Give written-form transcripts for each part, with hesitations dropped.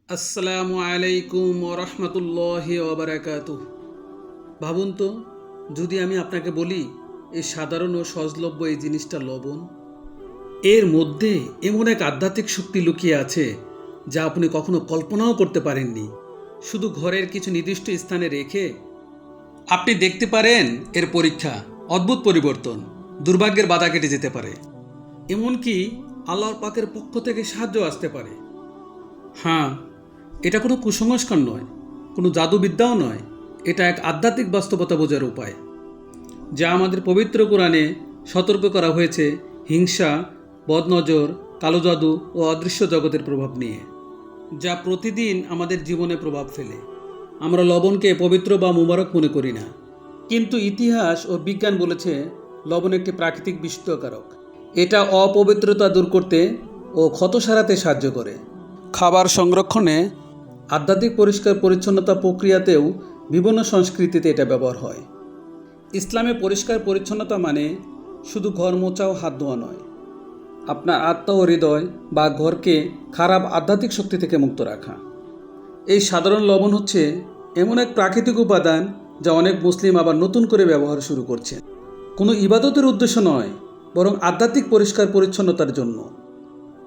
আসসালামু আলাইকুম ওরহমতুল্লাহি ওবারাকাতুহ। ভাবুন তো, যদি আমি আপনাকে বলি এই সাধারণ ও সহজলভ্য এই জিনিসটা লবণ, এর মধ্যে এমন এক আধ্যাত্মিক শক্তি লুকিয়ে আছে যা আপনি কখনো কল্পনাও করতে পারেননি। শুধু ঘরের কিছু নির্দিষ্ট স্থানে রেখে আপনি দেখতে পারেন এর পরীক্ষা, অদ্ভুত পরিবর্তন, দুর্ভাগ্যের বাধা কেটে যেতে পারে। এমনকি আল্লাহর পাকের পক্ষ থেকে সাহায্য আসতে পারে। হ্যাঁ, এটা কোনো কুসংস্কার নয়, কোনো জাদুবিদ্যাও নয়। এটা এক আধ্যাত্মিক বাস্তবতা বোঝার উপায়, যা আমাদের পবিত্র কোরআনে সতর্ক করা হয়েছে হিংসা, বদনজর, কালো জাদু ও অদৃশ্য জগতের প্রভাব নিয়ে, যা প্রতিদিন আমাদের জীবনে প্রভাব ফেলে। আমরা লবণকে পবিত্র বা মুবারক মনে করি না, কিন্তু ইতিহাস ও বিজ্ঞান বলেছে লবণ একটি প্রাকৃতিক বিশুদ্ধকারক। এটা অপবিত্রতা দূর করতে ও ক্ষত সারাতে সাহায্য করে। খাবার সংরক্ষণে, আধ্যাত্মিক পরিষ্কার পরিচ্ছন্নতা প্রক্রিয়াতেও বিভিন্ন সংস্কৃতিতে এটা ব্যবহার হয়। ইসলামে পরিষ্কার পরিচ্ছন্নতা মানে শুধু ঘর মোছা ও হাত ধোয়া নয়, আপনার আত্মা ও হৃদয় বা ঘরকে খারাপ আধ্যাত্মিক শক্তি থেকে মুক্ত রাখা। এই সাধারণ লবণ হচ্ছে এমন এক প্রাকৃতিক উপাদান যা অনেক মুসলিম আবার নতুন করে ব্যবহার শুরু করছেন। কোনো ইবাদতের উদ্দেশ্য নয়, বরং আধ্যাত্মিক পরিষ্কার পরিচ্ছন্নতার জন্য।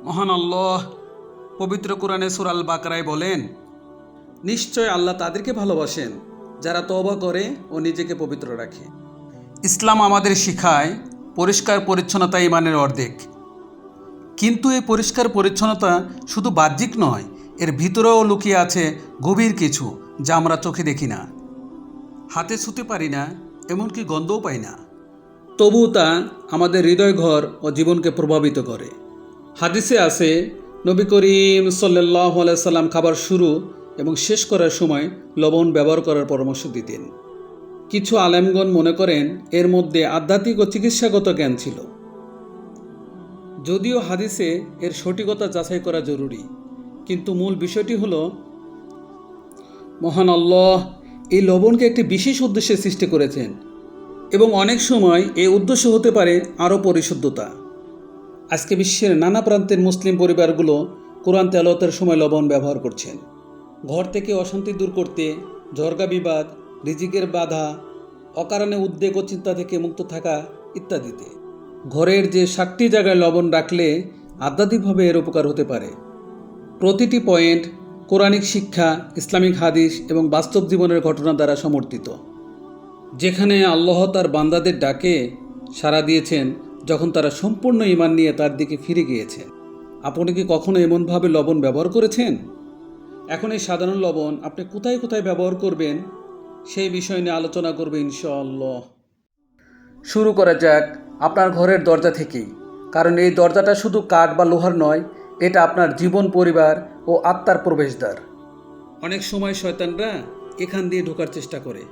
মহান আল্লাহ পবিত্র কোরআনে সূরা আল বাকারায় বলেন, নিশ্চয় আল্লাহ তাদেরকে ভালোবাসেন যারা তওবা করে ও নিজেকে পবিত্র রাখে। ইসলাম আমাদের শিখায় পরিষ্কার পরিচ্ছন্নতা ঈমানের অর্ধেক। কিন্তু এই পরিষ্কার পরিচ্ছন্নতা শুধু বাহ্যিক নয়, এর ভিতরেও লুকিয়ে আছে গভীর কিছু যা আমরা চোখে দেখি না, হাতে ছুঁতে পারি না, এমনকি গন্ধও পাই না। তবুও তা আমাদের হৃদয় ঘর ও জীবনকে প্রভাবিত করে। হাদিসে আছে, নবী করিম সাল্লাল্লাহু আলাইহি সাল্লাম খাবার শুরু এবং শেষ করার সময় লবণ ব্যবহার করার পরামর্শ দিতেন। কিছু আলেমগণ মনে করেন এর মধ্যে আধ্যাত্মিক ও চিকিৎসাগত জ্ঞান ছিল। যদিও হাদিসে এর সঠিকতা যাচাই করা জরুরি, কিন্তু মূল বিষয়টি হলো মহান আল্লাহ এই লবণকে একটি বিশেষ উদ্দেশ্যে সৃষ্টি করেছেন এবং অনেক সময় এই উদ্দেশ্য হতে পারে আরও পরিশুদ্ধতা। আজকে বিশ্বের নানা প্রান্তের মুসলিম পরিবারগুলো কোরআন তেলাওয়াতের সময় লবণ ব্যবহার করছেন, ঘর থেকে অশান্তি দূর করতে, ঝগড়া বিবাদ, রিজিকের বাধা, অকারণে উদ্বেগ ও চিন্তা থেকে মুক্ত থাকা ইত্যাদিতে। ঘরের যে 7টি জায়গায় লবণ রাখলে আধ্যাত্মিকভাবে এর উপকার হতে পারে। প্রতিটি পয়েন্ট কোরআনিক শিক্ষা, ইসলামিক হাদিস এবং বাস্তব জীবনের ঘটনা দ্বারা সমর্থিত, যেখানে আল্লাহ তার বান্দাদের ডাকে সাড়া দিয়েছেন যখন তারা সম্পূর্ণ ঈমান নিয়ে তার দিকে ফিরে গিয়েছেন। আপনি কি কখনো এমনভাবে লবণ ব্যবহার করেছেন? এখন এই সাধারণ লবণ আপনি কোথায় কোথায় ব্যবহার করবেন সেই বিষয় নিয়ে আলোচনা করবে ইনশাআল্লাহ। শুরু করা যাক আপনার ঘরের দরজা থেকেই, কারণ এই দরজাটা শুধু কাঠ বা লোহার নয়, এটা আপনার জীবন, পরিবার ও আত্মার প্রবেশদ্বার। অনেক সময় শয়তানরা এখান দিয়ে ঢোকার চেষ্টা করে।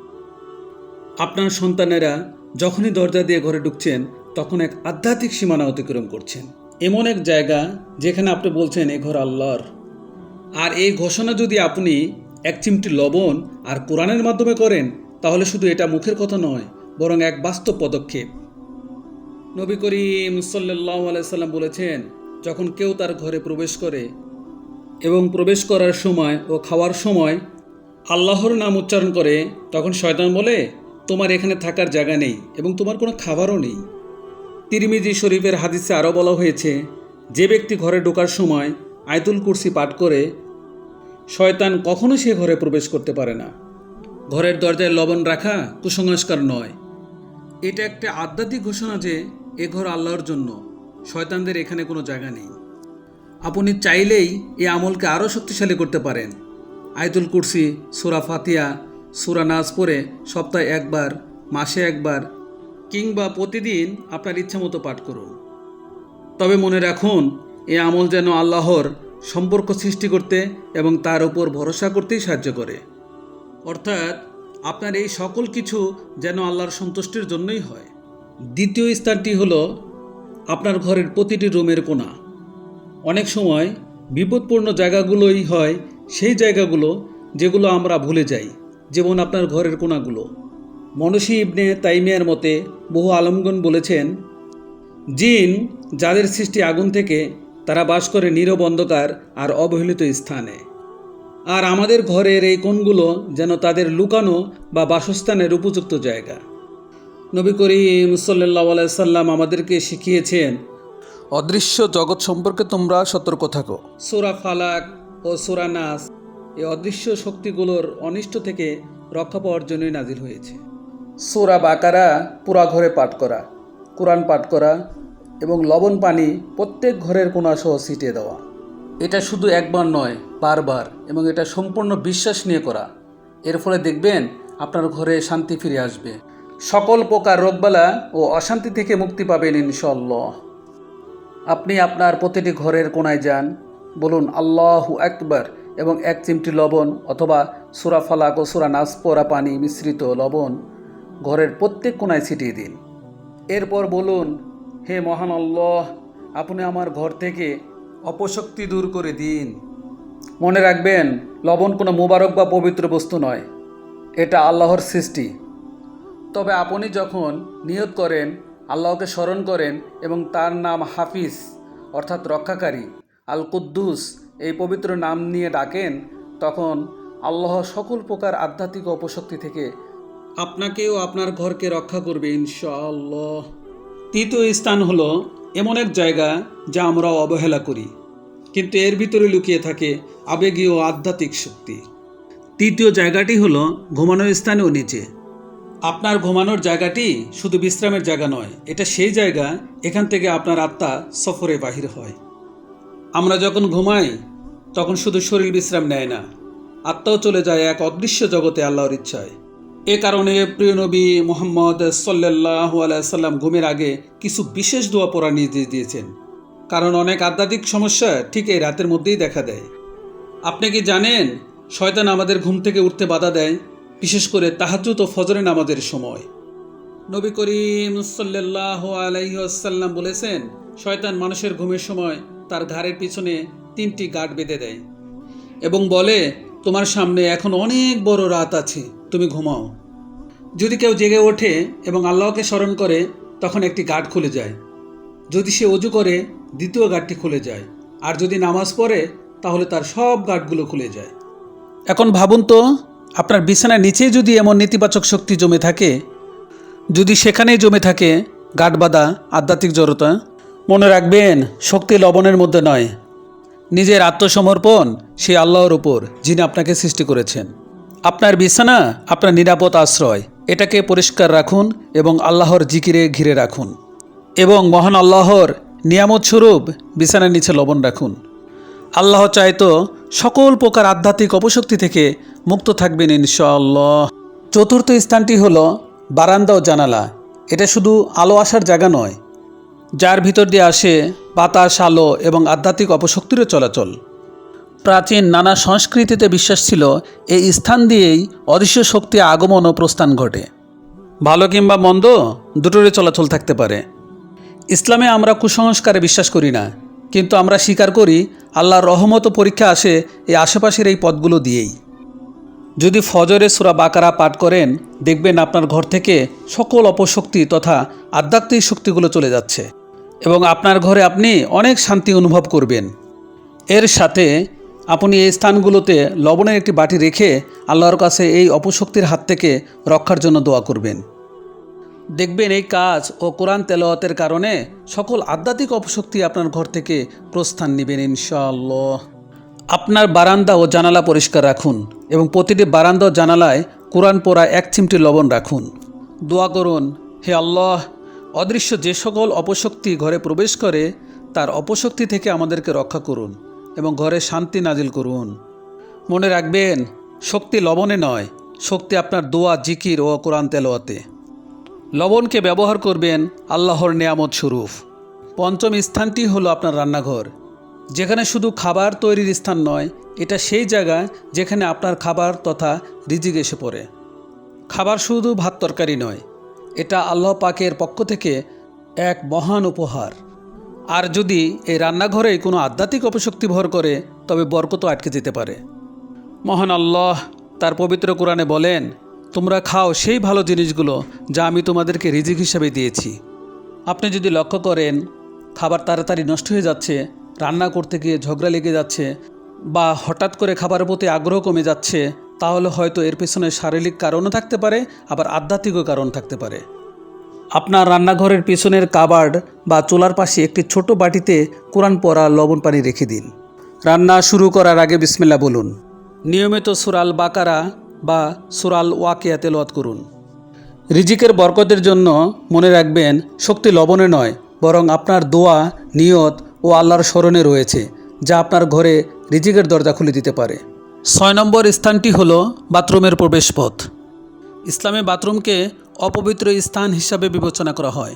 আপনার সন্তানেরা যখনই দরজা দিয়ে ঘরে ঢুকছেন তখন এক আধ্যাত্মিক সীমানা অতিক্রম করছেন, এমন এক জায়গা যেখানে আপনি বলছেন এ ঘর আল্লাহর। আর এই ঘোষণা যদি আপনি এক চিমটি লবণ আর কোরআনের মাধ্যমে করেন, তাহলে শুধু এটা মুখের কথা নয়, বরং এক বাস্তব পদক্ষেপ। নবী করিম সাল্লাল্লাহু আলাইহি সাল্লাম বলেছেন, যখন কেউ তার ঘরে প্রবেশ করে এবং প্রবেশ করার সময় ও খাওয়ার সময় আল্লাহর নাম উচ্চারণ করে, তখন শয়তান বলে, তোমার এখানে থাকার জায়গা নেই এবং তোমার কোনো খাবারও নেই। তিরমিজি শরীফের হাদিসে আরও বলা হয়েছে, যে ব্যক্তি ঘরে ঢোকার সময় আয়াতুল কুরসি পাঠ করে, শয়তান কখনো সে ঘরে প্রবেশ করতে পারে না। ঘরের দরজায় লবণ রাখা কুসংস্কার নয়, এটা একটা আধ্যাত্মিক ঘোষণা যে এ ঘর আল্লাহর জন্য, শয়তানদের এখানে কোনো জায়গা নেই। আপনি চাইলেই এই আমলকে আরও শক্তিশালী করতে পারেন। আয়াতুল কুরসি, সূরা ফাতিহা, সূরা নাস পড়ে সপ্তাহে একবার, মাসে একবার কিংবা প্রতিদিন আপনার ইচ্ছামতো পাঠ করুন। তবে মনে রাখুন, এই আমল যেন আল্লাহর সম্পর্ক সৃষ্টি করতে এবং তার উপর ভরসা করতেই সাহায্য করে। অর্থাৎ আপনার এই সকল কিছু যেন আল্লাহর সন্তুষ্টির জন্যই হয়। দ্বিতীয় স্থানটি হলো আপনার ঘরের প্রতিটি রুমের কোণা। অনেক সময় বিপদপূর্ণ জায়গাগুলোই হয় সেই জায়গাগুলো যেগুলো আমরা ভুলে যাই, যেমন আপনার ঘরের কোণাগুলো। মনশী ইবনে তাইমিয়ার মতে বহু আলেমগণ বলেছেন, জিন যাদের সৃষ্টি আগুন থেকে, তারা বাস করে নীরব অন্ধকার আর অবহেলিত স্থানে। আর আমাদের ঘরের এই কোণগুলো যেন তাদের লুকানো বা বাসস্থানের উপযুক্ত জায়গা। নবী করিম সাল্লাল্লাহু আলাইহি সাল্লাম আমাদেরকে শিখিয়েছেন, অদৃশ্য জগৎ সম্পর্কে তোমরা সতর্ক থাকো। সূরা ফালাক ও সূরা নাস এই অদৃশ্য শক্তিগুলোর অনিষ্ট থেকে রক্ষা পাওয়ার জন্যই নাজিল হয়েছে। সূরা বাকারা পুরা ঘরে পাঠ করা, কোরআন পাঠ করা এবং লবণ পানি প্রত্যেক ঘরের কোণাসহ ছিটিয়ে দেওয়া। এটা শুধু একবার নয়, বারবার, এবং এটা সম্পূর্ণ বিশ্বাস নিয়ে করা। এর ফলে দেখবেন আপনার ঘরে শান্তি ফিরে আসবে, সকল প্রকার রোগবালা ও অশান্তি থেকে মুক্তি পাবেন ইনশাআল্লাহ। আপনি আপনার প্রতিটি ঘরের কোণায় যান, বলুন আল্লাহু আকবার এবং এক চিমটি লবণ অথবা সূরা ফালাক ও সূরা নাস পড়া পানি মিশ্রিত লবণ ঘরের প্রত্যেক কোণায় ছিটিয়ে দিন। এরপর বলুন, হে মহান আল্লাহ, আপনি আমার ঘর থেকে অপশক্তি দূর করে দিন। মনে রাখবেন, লবণ কোনো মোবারক বা পবিত্র বস্তু নয়, এটা আল্লাহর সৃষ্টি। তবে আপনি যখন নিয়ত করেন, আল্লাহকে স্মরণ করেন এবং তার নাম হাফিজ অর্থাৎ রক্ষাকারী, আল কুদ্দুস এই পবিত্র নাম নিয়ে ডাকেন, তখন আল্লাহ সকল প্রকার আধ্যাত্মিক অপশক্তি থেকে আপনাকেও আপনার ঘরকে রক্ষা করবে ইনশাআল্লাহ। তৃতীয় স্থান হলো এমন এক জায়গা যা আমরা অবহেলা করি, কিন্তু এর ভিতরে লুকিয়ে থাকে আবেগীয় আধ্যাত্মিক শক্তি। তৃতীয় জায়গাটি হলো ঘুমানোর স্থানেও নিচে। আপনার ঘুমানোর জায়গাটি শুধু বিশ্রামের জায়গা নয়, এটা সেই জায়গা এখান থেকে আপনার আত্মা সফরে বাহির হয়। আমরা যখন ঘুমাই তখন শুধু শরীর বিশ্রাম নেয় না, আত্মাও চলে যায় এক অদৃশ্য জগতে আল্লাহর ইচ্ছায়। এ কারণে প্রিয় নবী মুহাম্মদ সাল্লাল্লাহু আলাইহি সাল্লাম ঘুমের আগে কিছু বিশেষ দোয়া পড়ার নির্দেশ দিয়েছেন, কারণ অনেক আধ্যাত্মিক সমস্যা ঠিক এই রাতের মধ্যেই দেখা দেয়। আপনি কি জানেন, শয়তান আমাদের ঘুম থেকে উঠতে বাধা দেয়, বিশেষ করে তাহাজ্জুদ ও ফজরের নামাজের সময়। নবী করিম সাল্লাল্লাহু আলাইহি ওয়াসাল্লাম বলেছেন, শয়তান মানুষের ঘুমের সময় তার ঘাড়ের পিছনে 3টি গাঁট বেঁধে দেয় এবং বলে, তোমার সামনে এখন অনেক বড় রাত আছে, তুমি ঘুমাও। যদি কেউ জেগে ওঠে এবং আল্লাহকে স্মরণ করে, তখন একটি গাঁট খুলে যায়। যদি সে ওযু করে, দ্বিতীয় গাঁটটি খুলে যায়। আর যদি নামাজ পড়ে, তাহলে তার সব গাঁটগুলো খুলে যায়। এখন ভাবুন তো, আপনার বিছানার নিচে যদি এমন নেতিবাচক শক্তি জমে থাকে, যদি সেখানেই জমে থাকে গাঁট বাঁধা আধ্যাত্মিক জড়তা, মনে রাখবেন, শক্তি লবণের মধ্যে নয়, নিজের আত্মসমর্পণ সেই আল্লাহর উপর, যিনি আপনাকে সৃষ্টি করেছেন। আপনার বিছানা আপনার নিরাপদ আশ্রয়, এটাকে পরিষ্কার রাখুন এবং আল্লাহর জিকিরে ঘিরে রাখুন, এবং মহান আল্লাহর নিয়ামত স্বরূপ বিছানার নিচে লবণ রাখুন। আল্লাহ চাইতো সকল প্রকার আধ্যাত্মিক অপশক্তি থেকে মুক্ত থাকবেন ইনশাআল্লাহ। চতুর্থ স্থানটি হলো বারান্দা ও জানালা। এটা শুধু আলো আসার জায়গা নয়, যার ভিতর দিয়ে আসে বাতাস, আলো এবং আধ্যাত্মিক অপশক্তিরও চলাচল। প্রাচীন নানা সংস্কৃতিতে বিশ্বাস ছিল এই স্থান দিয়েই অদৃশ্য শক্তি আগমন ও প্রস্থান ঘটে। ভালো কিংবা মন্দ দুটোরই চলাচল থাকতে পারে। ইসলামে আমরা কুসংস্কারে বিশ্বাস করি না, কিন্তু আমরা স্বীকার করি আল্লাহর রহমত ও পরীক্ষা আসে এই আশেপাশের এই পথগুলো দিয়েই। যদি ফজরে সূরা বাকারা পাঠ করেন, দেখবেন আপনার ঘর থেকে সকল অপশক্তি তথা আধ্যাত্মিক শক্তিগুলো চলে যাচ্ছে এবং আপনার ঘরে আপনি অনেক শান্তি অনুভব করবেন। এর সাথে আপনি এই স্থানগুলোতে লবণের একটি বাটি রেখে আল্লাহর কাছে এই অপশক্তির হাত থেকে রক্ষার জন্য দোয়া করবেন। দেখবেন এই কাজ ও কোরআন তেলাওয়াতের কারণে সকল আধ্যাত্মিক অপশক্তি আপনার ঘর থেকে প্রস্থান নেবেন ইনশাআল্লাহ। আপনার বারান্দা ও জানালা পরিষ্কার রাখুন এবং প্রতিটি বারান্দা ও জানালায় কোরআন পড়া 1 চিমটি লবণ রাখুন। দোয়া করুন, হে আল্লাহ, অদৃশ্য যে সকল অপশক্তি ঘরে প্রবেশ করে তার অপশক্তি থেকে আমাদেরকে রক্ষা করুন এবং ঘরে শান্তি নাজিল করুন। মনে রাখবেন, শক্তি লবণে নয়, শক্তি আপনার দোয়া, জিকির ও কোরআন তেলাওয়াতে। লবণকে ব্যবহার করবেন আল্লাহর নেয়ামত স্বরূপ। পঞ্চম স্থানটি হলো আপনার রান্নাঘর, যেখানে শুধু খাবার তৈরির স্থান নয়, এটা সেই জায়গা যেখানে আপনার খাবার তথা রিজিক এসে পড়ে। খাবার শুধু ভাত তরকারি নয়, এটা আল্লাহ পাকের পক্ষ থেকে এক মহান উপহার। আর যদি এই রান্নাঘরে কোনো আধ্যাত্মিক অপশক্তি ভর করে, তবে বরকত আটকে যেতে পারে। মহান আল্লাহ তার পবিত্র কোরআনে বলেন, তোমরা খাও সেই ভালো জিনিসগুলো যা আমি তোমাদেরকে রিজিক হিসাবে দিয়েছি। আপনি যদি লক্ষ্য করেন খাবার তাড়াতাড়ি নষ্ট হয়ে যাচ্ছে, রান্না করতে গিয়ে ঝগড়া লেগে যাচ্ছে, বা হঠাৎ করে খাবারের প্রতি আগ্রহ কমে যাচ্ছে, তাহলে হয়তো এর পেছনে শারীরিক কারণও থাকতে পারে, আবার আধ্যাত্মিকও কারণ থাকতে পারে। আপনার রান্নাঘরের পেছনের কাবার্ড বা চুলার পাশে একটি ছোট বাটিতে কোরআন পড়া লবণ পানি রেখে দিন। রান্না শুরু করার আগে বিসমিল্লাহ বলুন। নিয়মিত সূরা আল বাকারা বা সূরা আল ওয়াকিয়া তেলাওয়াত করুন। রিজিকের বরকতের জন্য মনে রাখবেন, শক্তি লবণে নয়, বরং আপনার দোয়া, নিয়ত ও আল্লাহর স্মরণে রয়েছে, যা আপনার ঘরে রিজিকের দরজা খুলে দিতে পারে। 6 নম্বর স্থানটি হলো বাথরুমের প্রবেশপথ। ইসলামে বাথরুমকে অপবিত্র স্থান হিসাবে বিবেচনা করা হয়।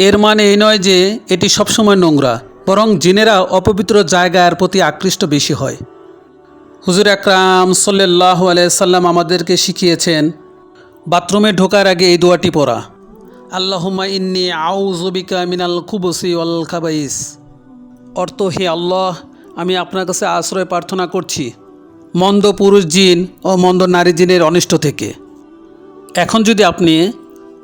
এর মানে এই নয় যে এটি সবসময় নোংরা, বরং জিনেরা অপবিত্র জায়গার প্রতি আকৃষ্ট বেশি হয়। হুজুর আকরাম সাল্লাল্লাহু আলাইহি সাল্লাম আমাদেরকে শিখিয়েছেন বাথরুমে ঢোকার আগে এই দোয়াটি পড়া, আল্লাহুম্মা ইন্নী আউযু বিকা মিনাল খুবুসি ওয়াল খাবাইস। অর্থ, হে আল্লাহ, আমি আপনার কাছে আশ্রয় প্রার্থনা করছি মন্দ পুরুষ জিন ও মন্দ নারী জিনের অনিষ্ট থেকে। এখন যদি আপনি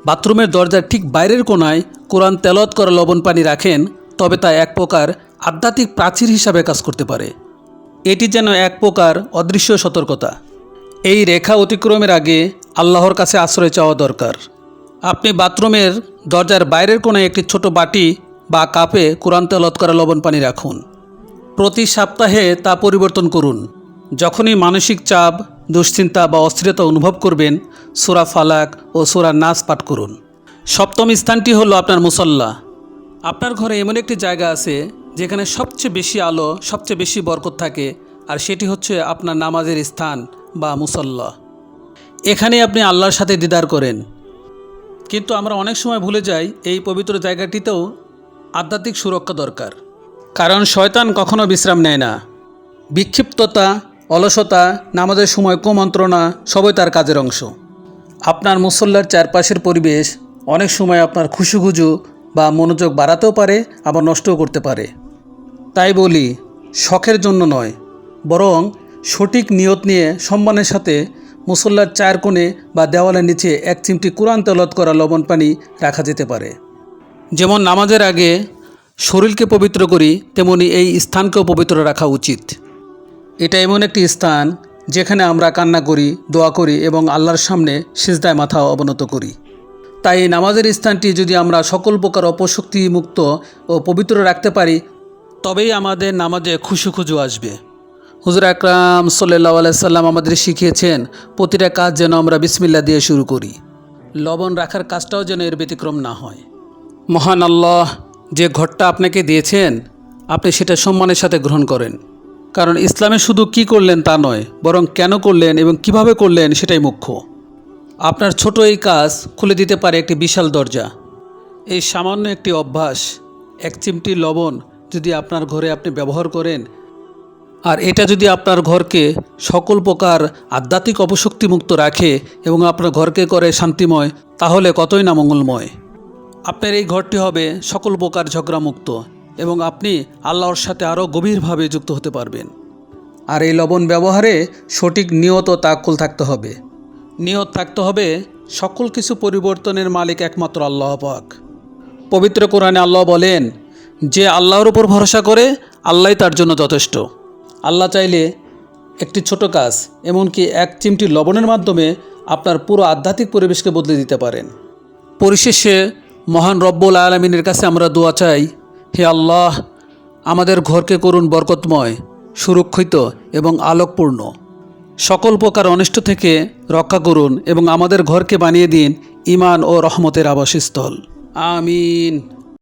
বাথরুমের দরজার ঠিক বাইরের কোণায় কোরআন তেলাওয়াত করা লবণ পানি রাখেন, তবে তা এক প্রকার আধ্যাত্মিক প্রাচীর হিসাবে কাজ করতে পারে। এটি যেন এক প্রকার অদৃশ্য সতর্কতা। এই রেখা অতিক্রমের আগে আল্লাহর কাছে আশ্রয় চাওয়া দরকার। আপনি বাথরুমের দরজার বাইরের কোণায় একটি ছোট বাটি বা কাপে কোরআন তেলাওয়াত করা লবণ পানি রাখুন। প্রতি সপ্তাহে তা পরিবর্তন করুন। যখনই মানসিক চাপ, দুশ্চিন্তা বা অস্থিরতা অনুভব করবেন, সূরা ফালাক ও সূরা নাস পাঠ করুন। 7ম স্থানটি হলো আপনার মুসল্লা। আপনার ঘরে এমন একটি জায়গা আছে যেখানে সবচেয়ে বেশি আলো, সবচেয়ে বেশি বরকত থাকে, আর সেটি হচ্ছে আপনার নামাজের স্থান বা মুসল্লা। এখানে আপনি আল্লাহর সাথে দিদার করেন। কিন্তু আমরা অনেক সময় ভুলে যাই, এই পবিত্র জায়গাটিতেও আধ্যাত্মিক সুরক্ষা দরকার। কারণ শয়তান কখনো বিশ্রাম নেয় না। বিক্ষিপ্ততা, অলসতা, নামাজের সময় কুমন্ত্রণা সবই তার কাজের অংশ। আপনার মুসল্লার চারপাশের পরিবেশ অনেক সময় আপনার খুশুখুজু বা মনোযোগ বাড়াতেও পারে, আবার নষ্টও করতে পারে। তাই বলি, শখের জন্য নয়, বরং সঠিক নিয়ত নিয়ে সম্মানের সাথে মুসল্লার চার কোণে বা দেওয়ালের নিচে এক চিমটি কোরআন তেলাওয়াত করা লবণ পানি রাখা যেতে পারে। যেমন নামাজের আগে শরীরকে পবিত্র করি, তেমনি এই স্থানকেও পবিত্র রাখা উচিত। এটা এমন একটি স্থান যেখানে আমরা কান্না করি, দোয়া করি এবং আল্লাহর সামনে সিজদায় মাথা অবনত করি। তাই এই নামাজের স্থানটি যদি আমরা সকল প্রকার অপশক্তি মুক্ত ও পবিত্র রাখতে পারি, তবেই আমাদের নামাজে খুশু আসবে। হুজুর আকরাম সাল্লাল্লাহু আলাইহি সাল্লাম আমাদের শিখিয়েছেন, প্রতিটা কাজ যেন আমরা বিসমিল্লাহ দিয়ে শুরু করি। লবণ রাখার কাজটাও যেন এর ব্যতিক্রম না হয়। মহান আল্লাহ যে ঘরটা আপনাকে দিয়েছেন, আপনি সেটা সম্মানের সাথে গ্রহণ করেন। কারণ ইসলামে শুধু কি করলেন তা নয়, বরং কেন করলেন এবং কিভাবে করলেন সেটাই মুখ্য। আপনার ছোট এই কাজ খুলে দিতে পারে একটি বিশাল দরজা। এই সামান্য একটি অভ্যাস, এক চিমটি লবণ যদি আপনার ঘরে আপনি ব্যবহার করেন, আর এটা যদি আপনার ঘরকে সকল প্রকার আধ্যাত্মিক অপশক্তি মুক্ত রাখে এবং আপনার ঘরকে করে শান্তিময়, তাহলে কতই না মঙ্গলময়। আপনার এই ঘরটি হবে সকল প্রকার ঝগড়ামুক্ত এবং আপনি আল্লাহর সাথে আরও গভীরভাবে যুক্ত হতে পারবেন। আর এই লবণ ব্যবহারে সঠিক নিয়ত ও তাওয়াক্কুল থাকতে হবে। নিয়ত থাকতে হবে, সকল কিছু পরিবর্তনের মালিক একমাত্র আল্লাহ পাক। পবিত্র কোরআনে আল্লাহ বলেন, যে আল্লাহর উপর ভরসা করে আল্লাহই তার জন্য যথেষ্ট। আল্লাহ চাইলে একটি ছোট কাজ, এমনকি এক চিমটি লবণের মাধ্যমে আপনার পুরো আধ্যাত্মিক পরিবেশকে বদলে দিতে পারেন। পরিশেষে মহান রব্বুল আলামিনের কাছে আমরা দোয়া চাই, হে আল্লাহ, আমাদের ঘরকে করুন বরকতময়, সুরক্ষিত এবং আলোকপূর্ণ। সকল প্রকার অনিষ্ট থেকে রক্ষা করুন এবং আমাদের ঘরকে বানিয়ে দিন ঈমান ও রহমতের আবাসস্থল। আমিন।